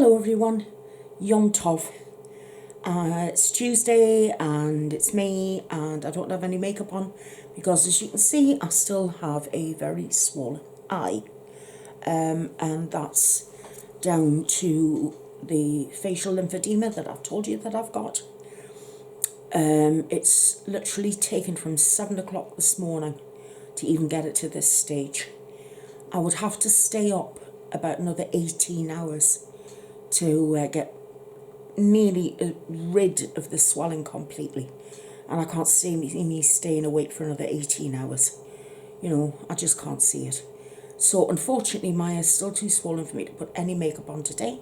Hello everyone, Yom Tov. It's Tuesday and it's me and I don't have any makeup on because as you can see I still have a very swollen eye, and that's down to the facial lymphedema that I've told you that I've got. It's literally taken from 7 o'clock this morning to even get it to this stage. I would have to stay up about another 18 hours to get nearly rid of the swelling completely, and I can't see me staying awake for another 18 hours. You know, I just can't see it. So unfortunately my eye is still too swollen for me to put any makeup on today.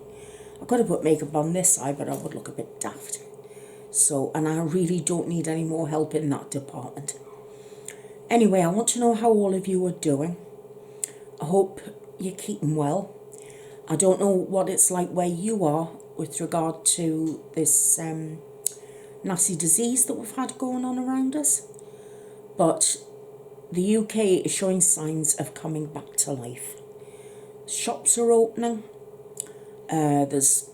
I could have put makeup on this eye, but I would look a bit daft. So, and I really don't need any more help in that department. Anyway, I want to know how all of you are doing. I hope you're keeping well. I don't know what it's like where you are with regard to this nasty disease that we've had going on around us, but the UK is showing signs of coming back to life. Shops are opening, there's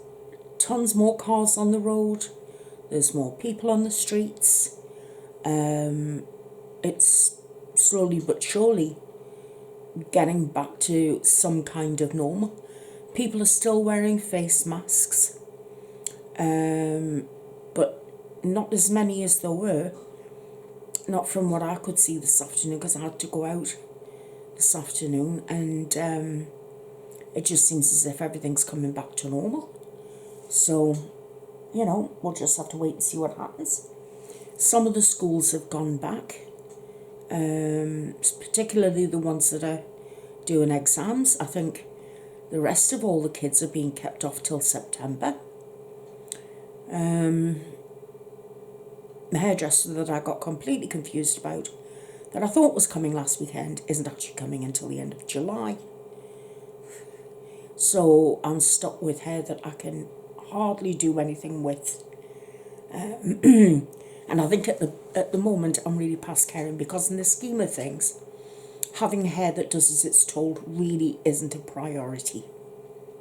tons more cars on the road, there's more people on the streets. It's slowly but surely getting back to some kind of normal. People are still wearing face masks, but not as many as there were. Not from what I could see this afternoon, because I had to go out this afternoon, and it just seems as if everything's coming back to normal. So, you know, we'll just have to wait and see what happens. Some of the schools have gone back, particularly the ones that are doing exams. I think the rest of all the kids are being kept off till September. The hairdresser that I got completely confused about, that I thought was coming last weekend, isn't actually coming until the end of July. So I'm stuck with hair that I can hardly do anything with. And I think at the moment I'm really past caring, because in the scheme of things, having hair that does as it's told really isn't a priority.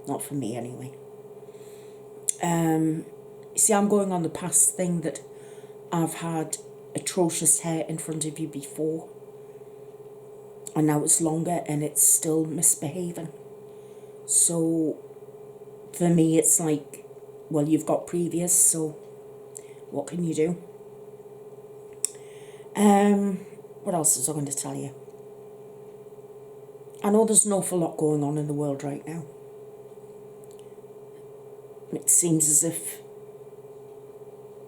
Not for me anyway. See, I'm going on the past thing that I've had atrocious hair in front of you before, and now it's longer and it's still misbehaving. So for me it's like, well, you've got previous, so what can you do? What else was I going to tell you? I know there's an awful lot going on in the world right now. It seems as if,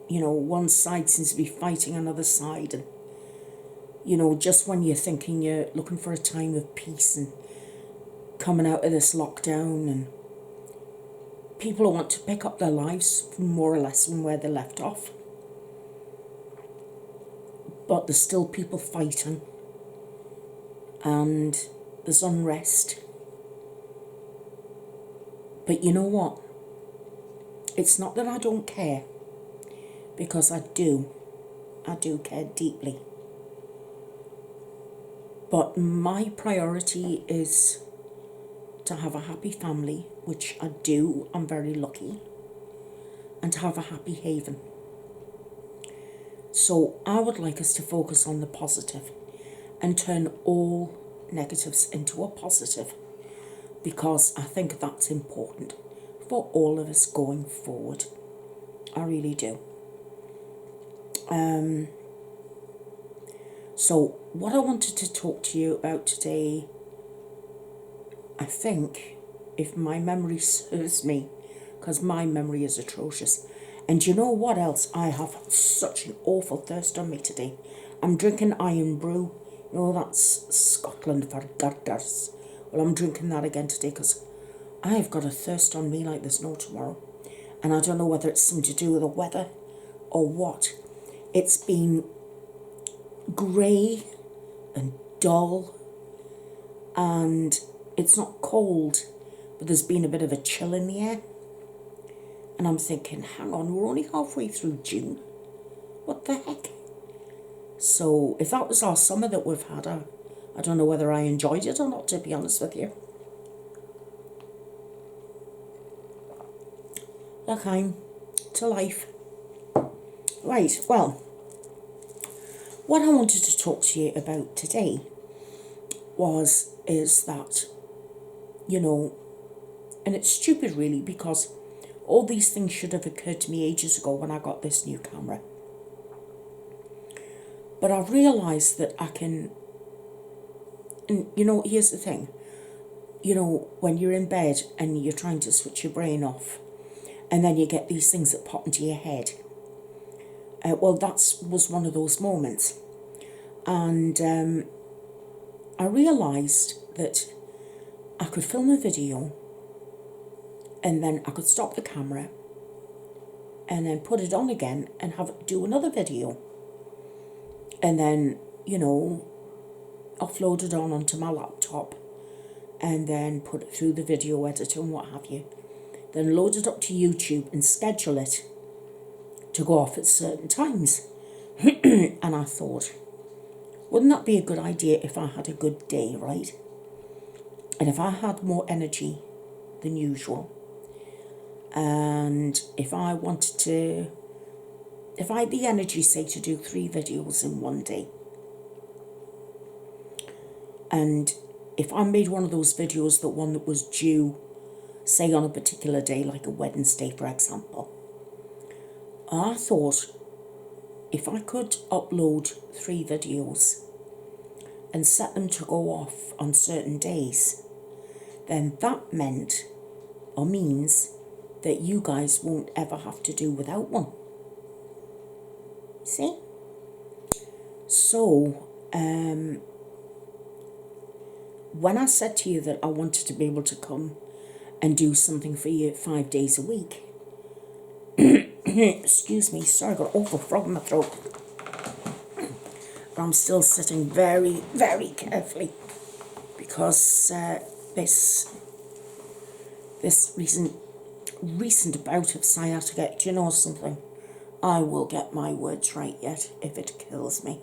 you know, one side seems to be fighting another side, and, you know, just when you're thinking you're looking for a time of peace and coming out of this lockdown, and people want to pick up their lives more or less from where they left off, but there's still people fighting, and there's unrest. But you know what? It's not that I don't care, because I do care deeply. But my priority is to have a happy family, which I do, I'm very lucky, and to have a happy haven. So I would like us to focus on the positive and turn all negatives into a positive, because I think that's important for all of us going forward. I really do. So what I wanted to talk to you about today, I think, if my memory serves me, because my memory is atrocious. And you know what else? I have such an awful thirst on me today. I'm drinking Iron Brew. You know, that's Scotland for girders. Well, I'm drinking that again today because I've got a thirst on me like there's no tomorrow. And I don't know whether it's something to do with the weather or what. It's been grey and dull, and it's not cold, but there's been a bit of a chill in the air. And I'm thinking, hang on, we're only halfway through June. What the heck? So if that was our summer that we've had, I don't know whether I enjoyed it or not, to be honest with you. L'chaim to life. Right, well, what I wanted to talk to you about today is that, you know, and it's stupid really, because all these things should have occurred to me ages ago when I got this new camera. But I've realised that I can, and you know, here's the thing, you know, when you're in bed and you're trying to switch your brain off, and then you get these things that pop into your head. Well, that was one of those moments. And I realised that I could film a video, and then I could stop the camera and then put it on again and do another video. And then, you know, upload it onto my laptop and then put it through the video editor and what have you. Then load it up to YouTube and schedule it to go off at certain times. And I thought, wouldn't that be a good idea if I had a good day, right? And if I had more energy than usual, and if I had the energy, say, to do 3 videos in one day, and if I made one of those videos, the one that was due, say, on a particular day, like a Wednesday, for example, I thought if I could upload 3 videos and set them to go off on certain days, then that meant or means that you guys won't ever have to do without one. See? So, when I said to you that I wanted to be able to come and do something for you 5 days a week, excuse me, sorry, I got an awful frog in my throat. But I'm still sitting very, very carefully because this recent bout of sciatica, do you know something? I will get my words right yet if it kills me.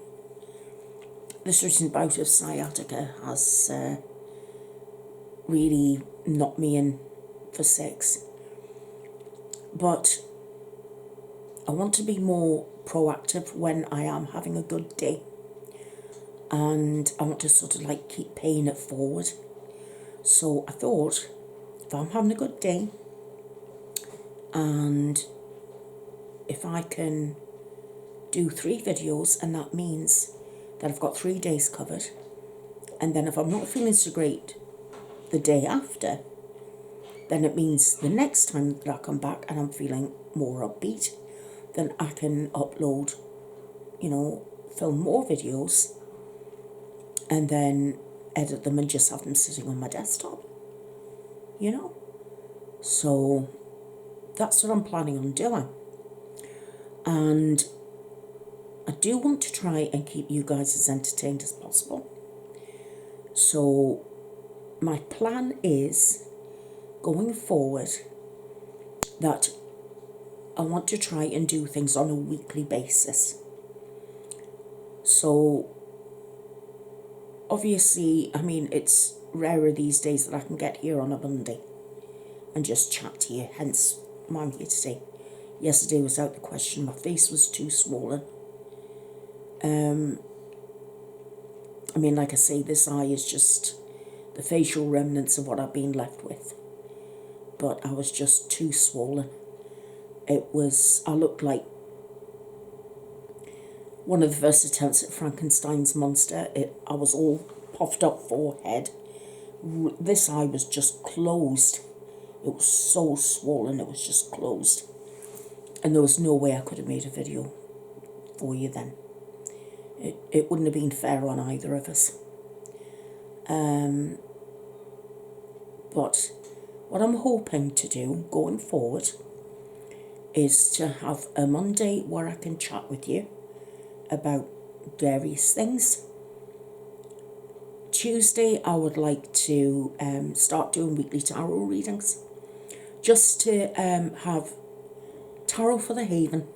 This recent bout of sciatica has really knocked me in for 6. But I want to be more proactive when I am having a good day. And I want to sort of like keep paying it forward. So I thought, if I'm having a good day, and if I can do 3 videos, and that means that I've got 3 days covered, and then if I'm not feeling so great the day after, then it means the next time that I come back and I'm feeling more upbeat, then I can upload, you know, film more videos and then edit them and just have them sitting on my desktop, you know. So that's what I'm planning on doing. And I do want to try and keep you guys as entertained as possible. So my plan is, going forward, that I want to try and do things on a weekly basis. So obviously, I mean, it's rarer these days that I can get here on a Monday and just chat to you, hence why I'm here today. Yesterday was out the question, my face was too swollen. I mean, like I say, this eye is just the facial remnants of what I've been left with. But I was just too swollen. I looked like one of the first attempts at Frankenstein's monster. I was all puffed up forehead. This eye was just closed. It was so swollen, it was just closed. And there was no way I could have made a video for you then. It wouldn't have been fair on either of us. But what I'm hoping to do going forward is to have a Monday where I can chat with you about various things. Tuesday, I would like to start doing weekly tarot readings, just to have tarot for the haven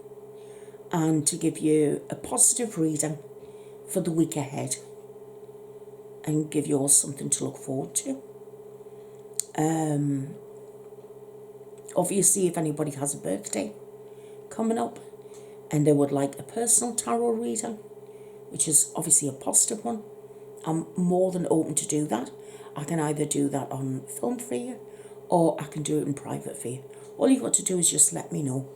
and to give you a positive reading for the week ahead and give you all something to look forward to. Obviously, if anybody has a birthday coming up and they would like a personal tarot reading, which is obviously a positive one, I'm more than open to do that. I can either do that on film for you or I can do it in private for you. All you've got to do is just let me know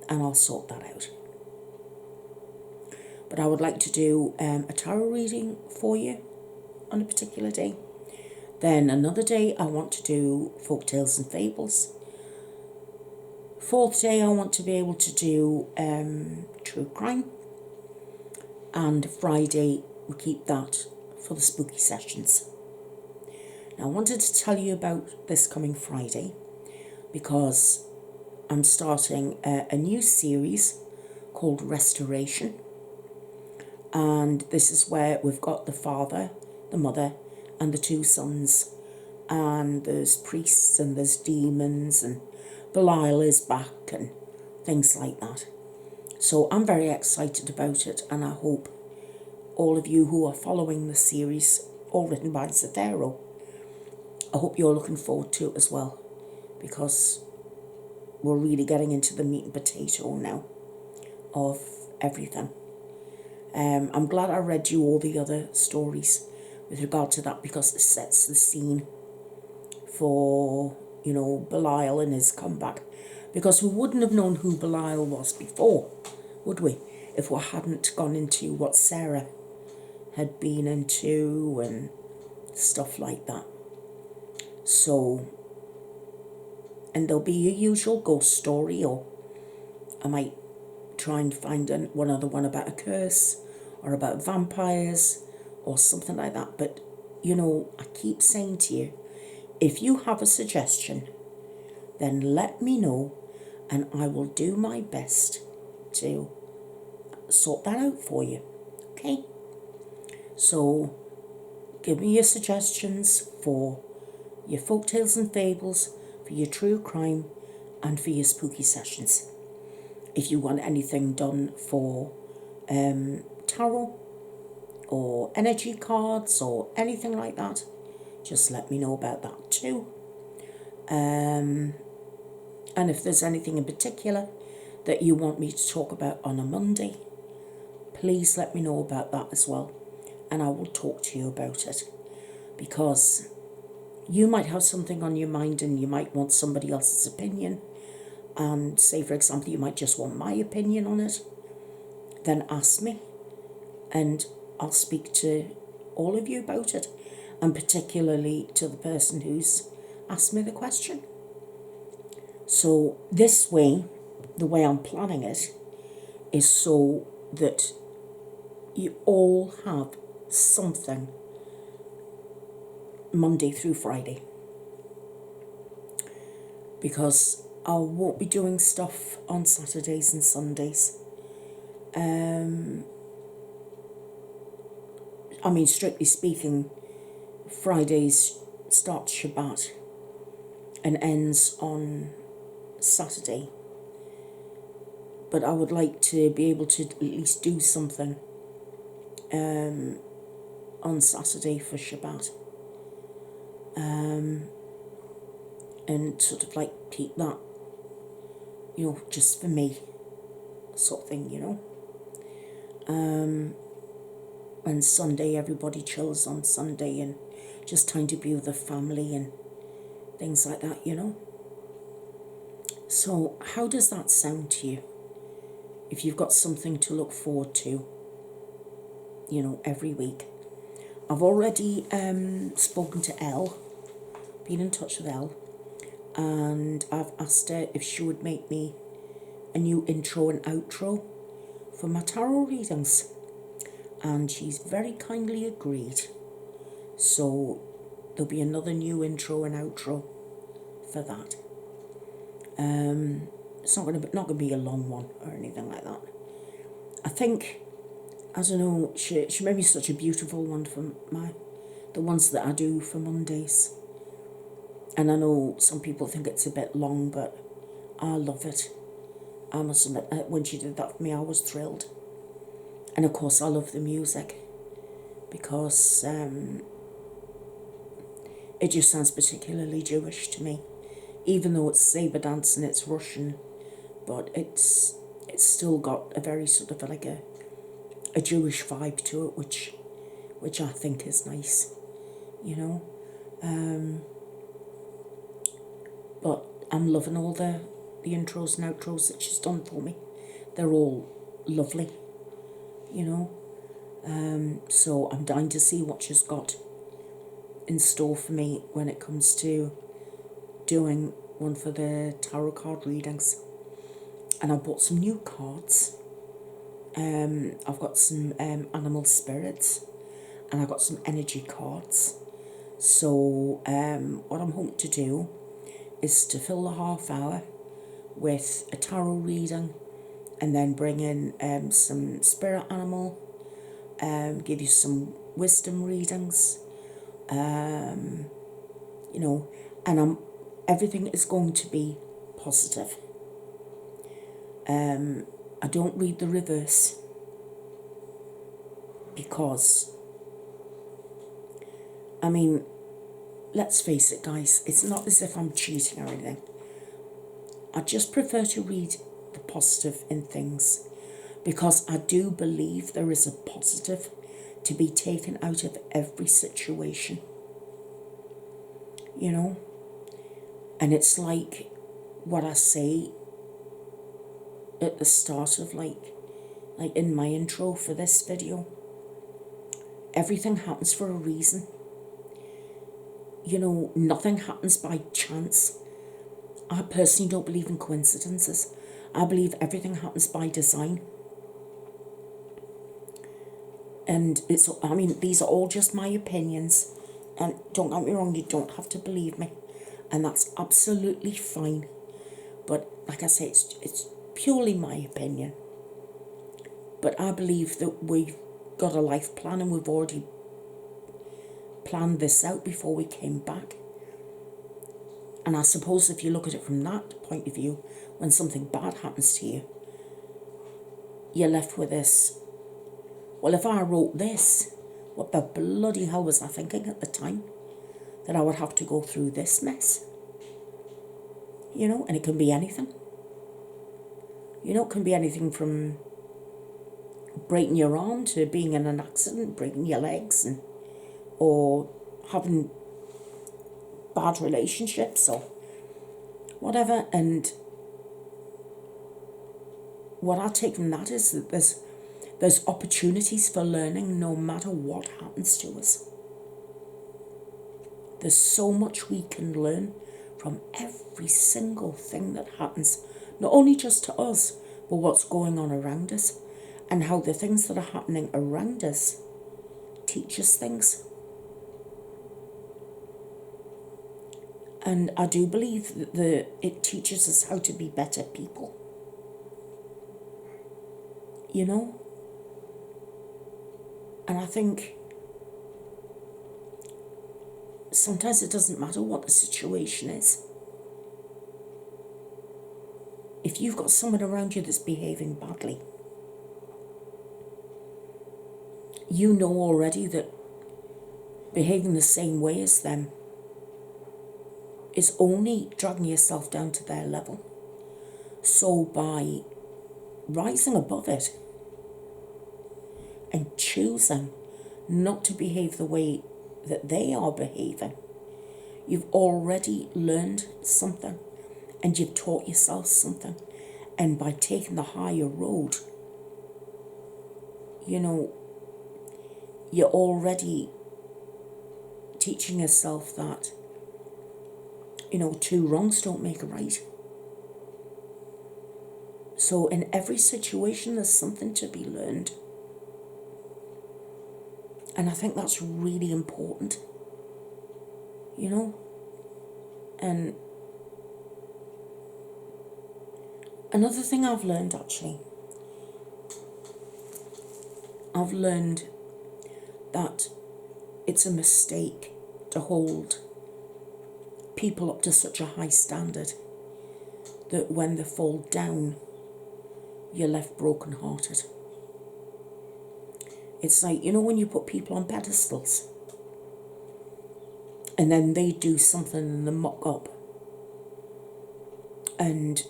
and I'll sort that out. But I would like to do a tarot reading for you on a particular day. Then another day I want to do folk tales and fables. Fourth day I want to be able to do true crime. And Friday we keep that for the spooky sessions. Now I wanted to tell you about this coming Friday because I'm starting a new series called Restoration. And this is where we've got the father, the mother, and the two sons. And there's priests and there's demons and Belial is back and things like that. So I'm very excited about it, and I hope all of you who are following the series, all written by Zathero, I hope you're looking forward to it as well, because we're really getting into the meat and potato now of everything. I'm glad I read you all the other stories with regard to that, because it sets the scene for, you know, Belial and his comeback. Because we wouldn't have known who Belial was before, would we? If we hadn't gone into what Sarah had been into and stuff like that. So, and there'll be your usual ghost story, or I might try and find one other one about a curse or about vampires or something like that. But, you know, I keep saying to you, if you have a suggestion, then let me know and I will do my best to sort that out for you. Okay? So, give me your suggestions for your folktales and fables, for your true crime, and for your spooky sessions. If you want anything done for tarot or energy cards or anything like that, just let me know about that too. And if there's anything in particular that you want me to talk about on a Monday, please let me know about that as well, and I will talk to you about it, because you might have something on your mind and you might want somebody else's opinion, and say, for example, you might just want my opinion on it. Then ask me and I'll speak to all of you about it, and particularly to the person who's asked me the question. So this way, the way I'm planning it is so that you all have something Monday through Friday, because I won't be doing stuff on Saturdays and Sundays. I mean, strictly speaking, Fridays starts Shabbat and ends on Saturday. But I would like to be able to at least do something on Saturday for Shabbat. And sort of like keep that, you know, just for me, sort of thing, you know. And Sunday, everybody chills on Sunday and just time to be with the family and things like that, you know. So how does that sound to you? If you've got something to look forward to, you know, every week. I've already spoken to Elle, been in touch with Elle, and I've asked her if she would make me a new intro and outro for my tarot readings, and she's very kindly agreed. So there'll be another new intro and outro for that. It's not gonna be a long one or anything like that. I think, I don't know, she made me such a beautiful one for the ones that I do for Mondays. And I know some people think it's a bit long, but I love it. I must admit, when she did that for me, I was thrilled. And of course, I love the music, because it just sounds particularly Jewish to me, even though it's saber dance and it's Russian, but it's still got a very sort of like a Jewish vibe to it, which I think is nice, you know. But I'm loving all the intros and outros that she's done for me. They're all lovely, you know. So I'm dying to see what she's got in store for me when it comes to doing one for the tarot card readings. And I bought some new cards. I've got some animal spirits, and I've got some energy cards. So what I'm hoping to do is to fill the half hour with a tarot reading, and then bring in some spirit animal, give you some wisdom readings, you know, and everything is going to be positive. I don't read the reverse because, I mean, let's face it, guys, it's not as if I'm cheating or anything. I just prefer to read the positive in things because I do believe there is a positive to be taken out of every situation, you know. And it's like what I say at the start of like in my intro for this video. Everything happens for a reason. You know, nothing happens by chance. I personally don't believe in coincidences. I believe everything happens by design. And it's, I mean, these are all just my opinions. And don't get me wrong, you don't have to believe me. And that's absolutely fine. But like I say, it's purely my opinion. But I believe that we've got a life plan and we've already planned this out before we came back. And I suppose if you look at it from that point of view, when something bad happens to you, you're left with this. Well, if I wrote this, what the bloody hell was I thinking at the time? That I would have to go through this mess. You know, and it can be anything. You know, it can be anything from breaking your arm to being in an accident, breaking your legs, or having bad relationships or whatever. And what I take from that is that there's opportunities for learning no matter what happens to us. There's so much we can learn from every single thing that happens, not only just to us, but what's going on around us, and how the things that are happening around us teach us things. And I do believe that it teaches us how to be better people. You know? And I think sometimes it doesn't matter what the situation is. If you've got someone around you that's behaving badly, you know already that behaving the same way as them is only dragging yourself down to their level. So by rising above it and choosing not to behave the way that they are behaving, you've already learned something and you've taught yourself something. And by taking the higher road, you know, you're already teaching yourself that, you know, two wrongs don't make a right. So in every situation, there's something to be learned. And I think that's really important, you know. And another thing I've learned, actually, I've learned that it's a mistake to hold people up to such a high standard that when they fall down, you're left brokenhearted. It's like, you know, when you put people on pedestals and then they do something and they muck up and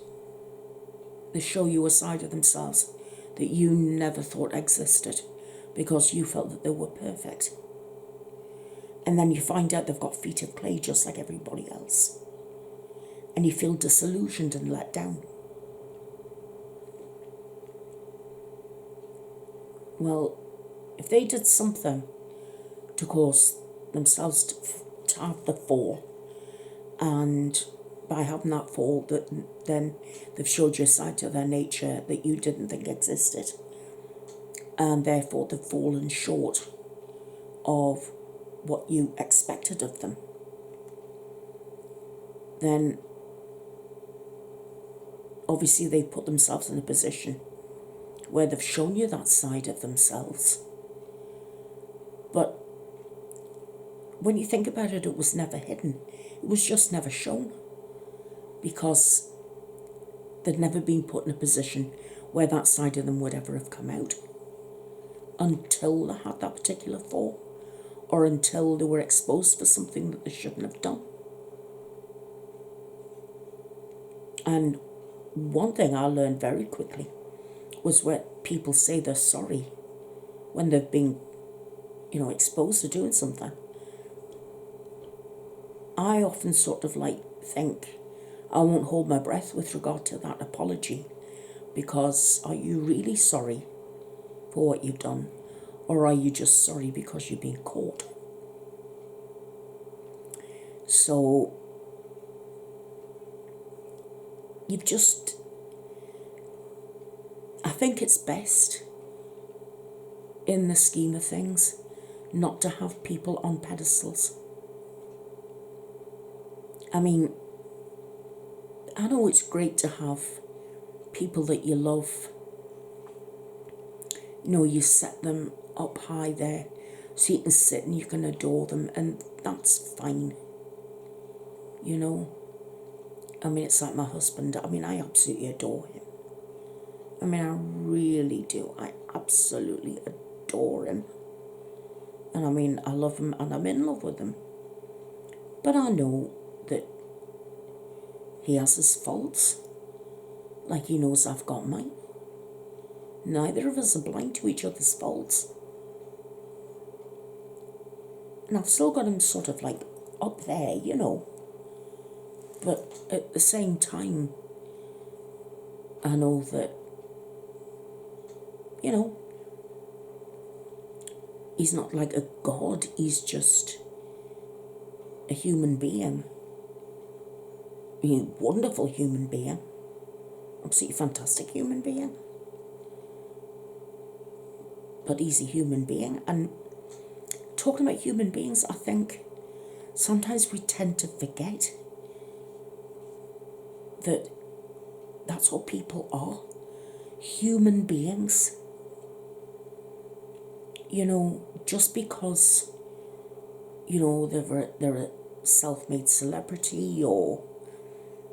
they show you a side of themselves that you never thought existed because you felt that they were perfect. And then you find out they've got feet of clay just like everybody else. And you feel disillusioned and let down. Well, if they did something to cause themselves to have the fall, and by having that fall, then they've showed you a side to their nature that you didn't think existed, and therefore they've fallen short of what you expected of them, then obviously they've put themselves in a position where they've shown you that side of themselves. But when you think about it, it was never hidden. It was just never shown, because they'd never been put in a position where that side of them would ever have come out until they had that particular fall, or until they were exposed for something that they shouldn't have done. And one thing I learned very quickly was where people say they're sorry when they've been, exposed to doing something. I often sort of think I won't hold my breath with regard to that apology, because are you really sorry for what you've done, or are you just sorry because you've been caught? So I think it's best in the scheme of things not to have people on pedestals. I mean, I know it's great to have people that you love. You set them up high there so you can sit and you can adore them, and that's fine. I mean, it's like my husband. I mean, I absolutely adore him. I mean, I really do. I absolutely adore him. And I mean, I love him and I'm in love with him. But I know that he has his faults, like he knows I've got mine. Neither of us are blind to each other's faults. And I've still got him sort of up there, But at the same time, I know that, he's not like a god, he's just a human being. A wonderful human being. Absolutely fantastic human being. But he's a human being. And talking about human beings, I think sometimes we tend to forget that that's what people are. Human beings. Just because, they're a self-made celebrity, or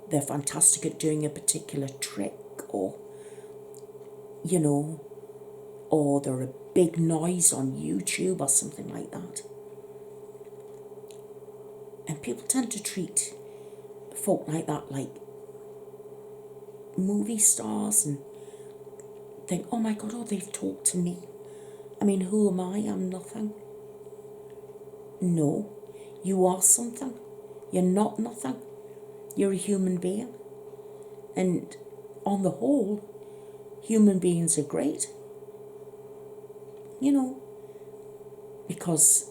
they're fantastic at doing a particular trick, or, or they're a big noise on YouTube or something like that. And people tend to treat folk like that like movie stars and think, oh my God, they've talked to me. I mean, who am I? I'm nothing. No, you are something. You're not nothing. You're a human being. And on the whole, human beings are great. Because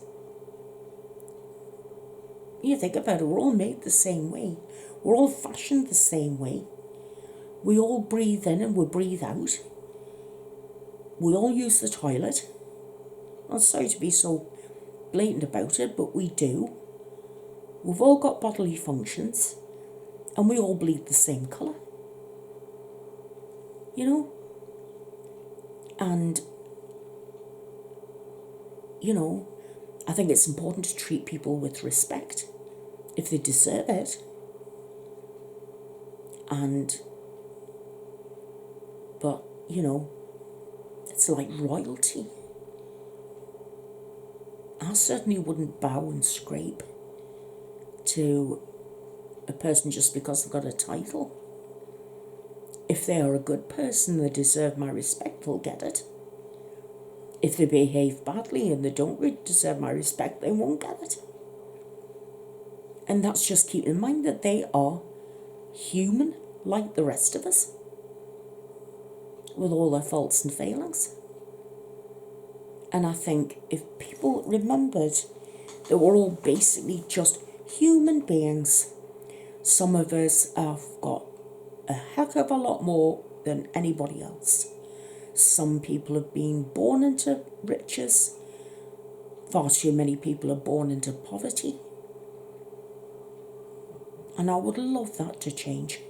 you think about it, we're all made the same way. We're all fashioned the same way. We all breathe in and we breathe out. We all use the toilet. I'm sorry to be so blatant about it, but we do. We've all got bodily functions, and we all bleed the same colour. And, I think it's important to treat people with respect if they deserve it. But, it's like royalty. I certainly wouldn't bow and scrape to a person just because they've got a title. If they are a good person, they deserve my respect, they'll get it. If they behave badly and they don't deserve my respect, they won't get it. And that's just keep in mind that they are human like the rest of us, with all their faults and failings. And I think if people remembered that we're all basically just human beings, some of us have got a heck of a lot more than anybody else. Some people have been born into riches. Far too many people are born into poverty. And I would love that to change.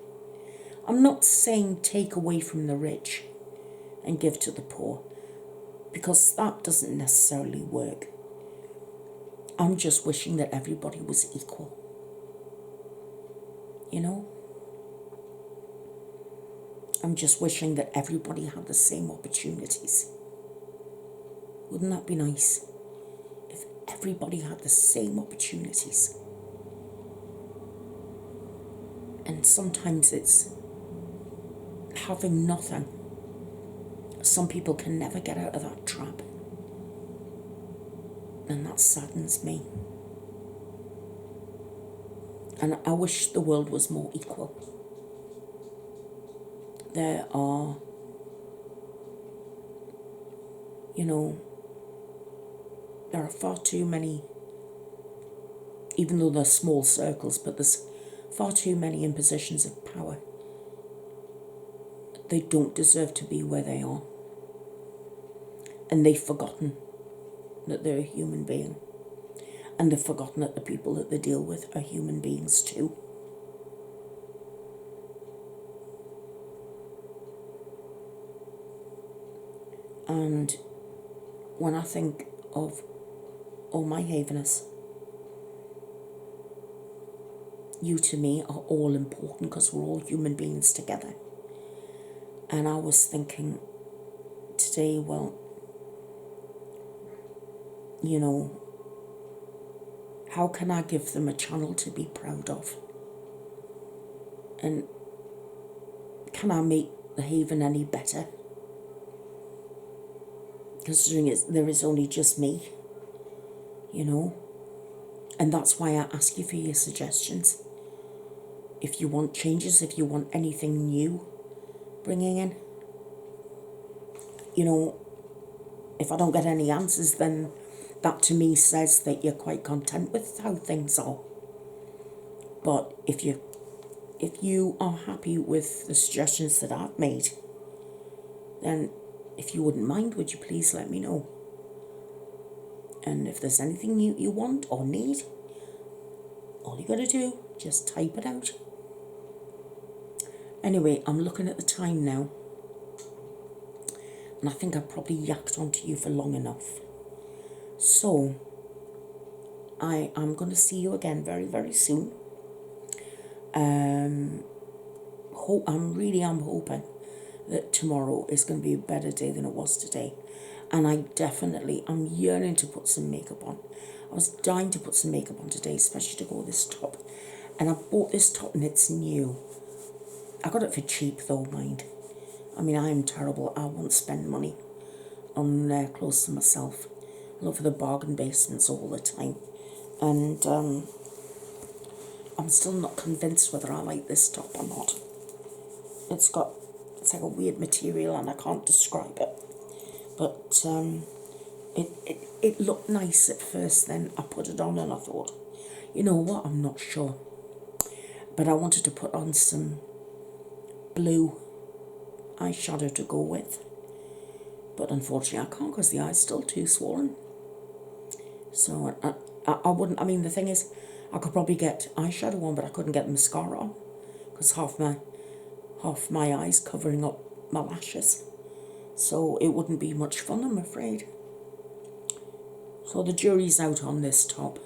I'm not saying take away from the rich and give to the poor, because that doesn't necessarily work. I'm just wishing that everybody was equal. You know? I'm just wishing that everybody had the same opportunities. Wouldn't that be nice? If everybody had the same opportunities. And sometimes it's having nothing. Some people can never get out of that trap. And that saddens me. And I wish the world was more equal. There are, there are far too many, even though they're small circles, but there's far too many in positions of power. They don't deserve to be where they are. And they've forgotten that they're a human being. And they've forgotten that the people that they deal with are human beings too. And when I think of all my Haveners, you to me are all important because we're all human beings together. And I was thinking today, well, how can I give them a channel to be proud of? And can I make the Haven any better? Considering there is only just me, And that's why I ask you for your suggestions. If you want changes, if you want anything new bringing in. If I don't get any answers, then that to me says that you're quite content with how things are. But if you are happy with the suggestions that I've made, then if you wouldn't mind, would you please let me know? And if there's anything you want or need, all you got to do, just type it out. Anyway, I'm looking at the time now. And I think I've probably yacked onto you for long enough. So, I am going to see you again very, very soon. I'm hoping that tomorrow is going to be a better day than it was today. And I'm yearning to put some makeup on. I was dying to put some makeup on today, especially to go with this top. And I bought this top and it's new. I got it for cheap though, mind. I mean, I am terrible. I won't spend money on clothes to myself. I look for the bargain basements all the time. And I'm still not convinced whether I like this top or not. It's like a weird material and I can't describe it. But it looked nice at first, then I put it on and I thought, you know what, I'm not sure. But I wanted to put on some blue eyeshadow to go with. But unfortunately I can't because the eye's still too swollen. So I wouldn't, the thing is, I could probably get eyeshadow on, but I couldn't get the mascara on because half my eye's covering up my lashes. So it wouldn't be much fun, I'm afraid. So the jury's out on this top.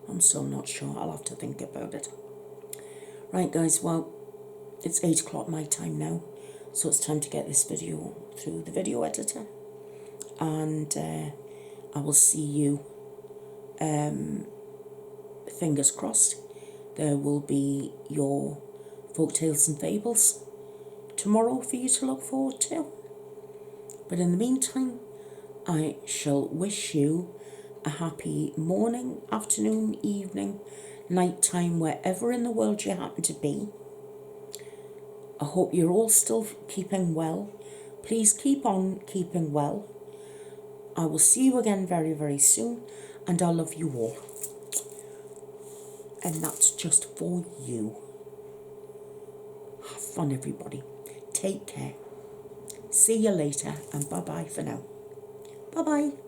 I'm still not sure. I'll have to think about it. Right, guys, well, it's 8 o'clock my time now. So it's time to get this video through the video editor. And I will see you, fingers crossed, there will be your Folktales and Fables tomorrow for you to look forward to. But in the meantime, I shall wish you a happy morning, afternoon, evening, night time, wherever in the world you happen to be. I hope you're all still keeping well. Please keep on keeping well. I will see you again very, very soon, and I love you all. And that's just for you. Have fun, everybody. Take care. See you later, and bye-bye for now. Bye-bye.